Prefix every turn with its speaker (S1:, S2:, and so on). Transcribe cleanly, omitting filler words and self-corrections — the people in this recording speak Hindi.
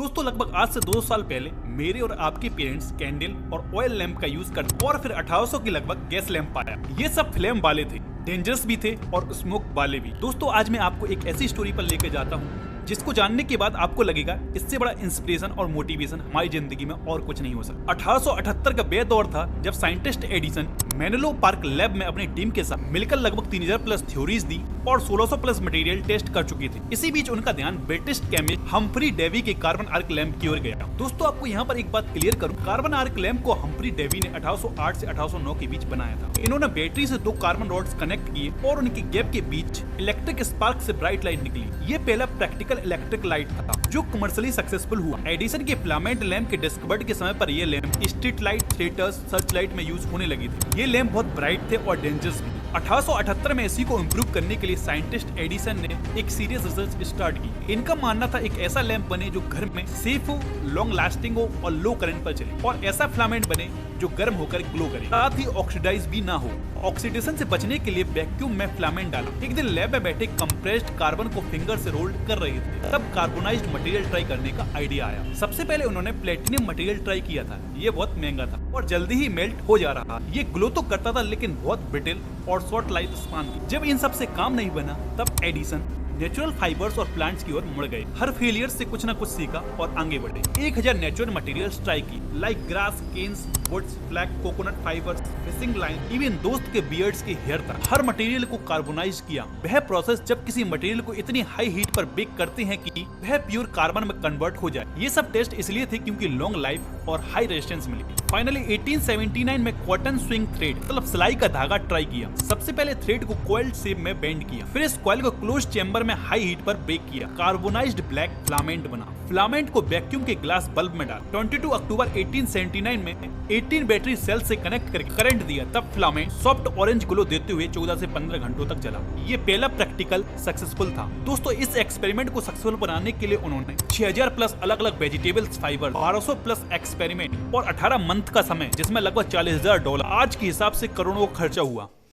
S1: दोस्तों लगभग आज से 2 साल पहले मेरे और आपके पेरेंट्स कैंडल और ऑयल लैंप का यूज करते और फिर 1800 की लगभग गैस लैंप आया। ये सब फ्लेम वाले थे, डेंजरस भी थे और स्मोक वाले भी। दोस्तों आज मैं आपको एक ऐसी स्टोरी पर लेके जाता हूँ जिसको जानने के बाद आपको लगेगा इससे बड़ा इंस्पिरेशन और मोटिवेशन हमारी जिंदगी में और कुछ नहीं हो सकता। 1878 का वह दौर था जब scientist Edison Menlo park lab में अपनी टीम के साथ मिलकर लगभग 3000 प्लस थ्योरीज दी और 1600 प्लस मटेरियल टेस्ट कर चुके थे। इसी बीच उनका ध्यान ब्रिटिश केमिस्ट हम्फ्री डेवी के कार्बन आर्क लैंप की ओर गया। दोस्तों आपको यहाँ पर एक बात क्लियर करूँ, कार्बन आर्क लैंप को हम्फ्री डेवी ने 1808 से 1809 के बीच बनाया था। इन्होंने बैटरी से 2 कार्बन रॉड्स कनेक्ट किए और उनके गैप के बीच इलेक्ट्रिक स्पार्क से ब्राइट लाइट निकली। ये पहला प्रैक्टिकल इलेक्ट्रिक लाइट था जो कमर्शियली सक्सेसफुल हुआ। एडिसन के फिलामेंट लैंप के डिस्कवर्ड के समय पर ये lamp street light, theatres, search light में यूज होने लगी थी। ये लैंप बहुत ब्राइट थे और डेंजरस भी। 1878 में इसी को इम्प्रूव करने के लिए साइंटिस्ट एडिसन ने एक सीरियस रिसर्च स्टार्ट की। इनका मानना था एक ऐसा लैंप बने जो घर में सेफ हो, लॉन्ग लास्टिंग हो और लो करंट पर चले, और ऐसा फिलामेंट बने जो गर्म होकर ग्लो करे, साथ ही ऑक्सीडाइज भी ना हो। ऑक्सीडेशन से बचने के लिए वैक्यूम में फिलामेंट डाला। एक दिन लैब में बैठे कंप्रेस्ड कार्बन को फिंगर से रोल कर रहे थे, तब कार्बोनाइज्ड मटेरियल ट्राई करने का आइडिया आया। सबसे पहले उन्होंने प्लेटिनियम मटेरियल ट्राई किया था। ये बहुत महंगा था और जल्दी ही मेल्ट हो जा रहा। ये ग्लो तो करता था लेकिन बहुत ब्रिटल और शॉर्ट लाइफ स्पान थी। जब इन सब से काम नहीं बना तब एडिसन नेचुरल फाइबर्स और प्लांट्स की ओर मुड़ गए। हर फेलियर से कुछ न कुछ सीखा और आगे बढ़े। 1000 नेचुरल मटेरियल्स ट्राई की, like grass, canes, woods, flag, coconut fibres, fishing line, even दोस्त के बियर्ड्स की हेयर तक। हर मटेरियल को कार्बोनाइज किया। वह प्रोसेस जब किसी मटेरियल को इतनी हाई हीट पर बेक करते हैं कि वह प्योर कार्बन में कन्वर्ट हो जाए। ये सब टेस्ट इसलिए थे क्योंकि लॉन्ग लाइफ और हाई रेजिस्टेंस मिली। फाइनली 1879 में कॉटन स्विंग थ्रेड मतलब सिलाई का धागा ट्राई किया। सबसे पहले थ्रेड को कॉइल्ड शेप में बेंड किया, फिर इस कॉइल को क्लोज चेंबर में हाई हीट पर बेक किया। कार्बोनाइज्ड ब्लैक फिलामेंट बना। फिलामेंट को वैक्यूम के ग्लास बल्ब में डाल 22 अक्टूबर 1879 में 18 बैटरी सेल से कनेक्ट करके करंट दिया। तब फिलामेंट सॉफ्ट ऑरेंज ग्लो देते हुए 14 से 15 घंटों तक जला। ये पहला प्रैक्टिकल सक्सेसफुल था। दोस्तों इस एक्सपेरिमेंट को सक्सेसफुल बनाने के लिए उन्होंने 6000 प्लस अलग अलग वेजिटेबल्स फाइबर, 1200 प्लस एक्सपेरिमेंट और 18 मंथ का समय, जिसमें लगभग $40,000 आज के हिसाब से करोड़ों खर्चा हुआ।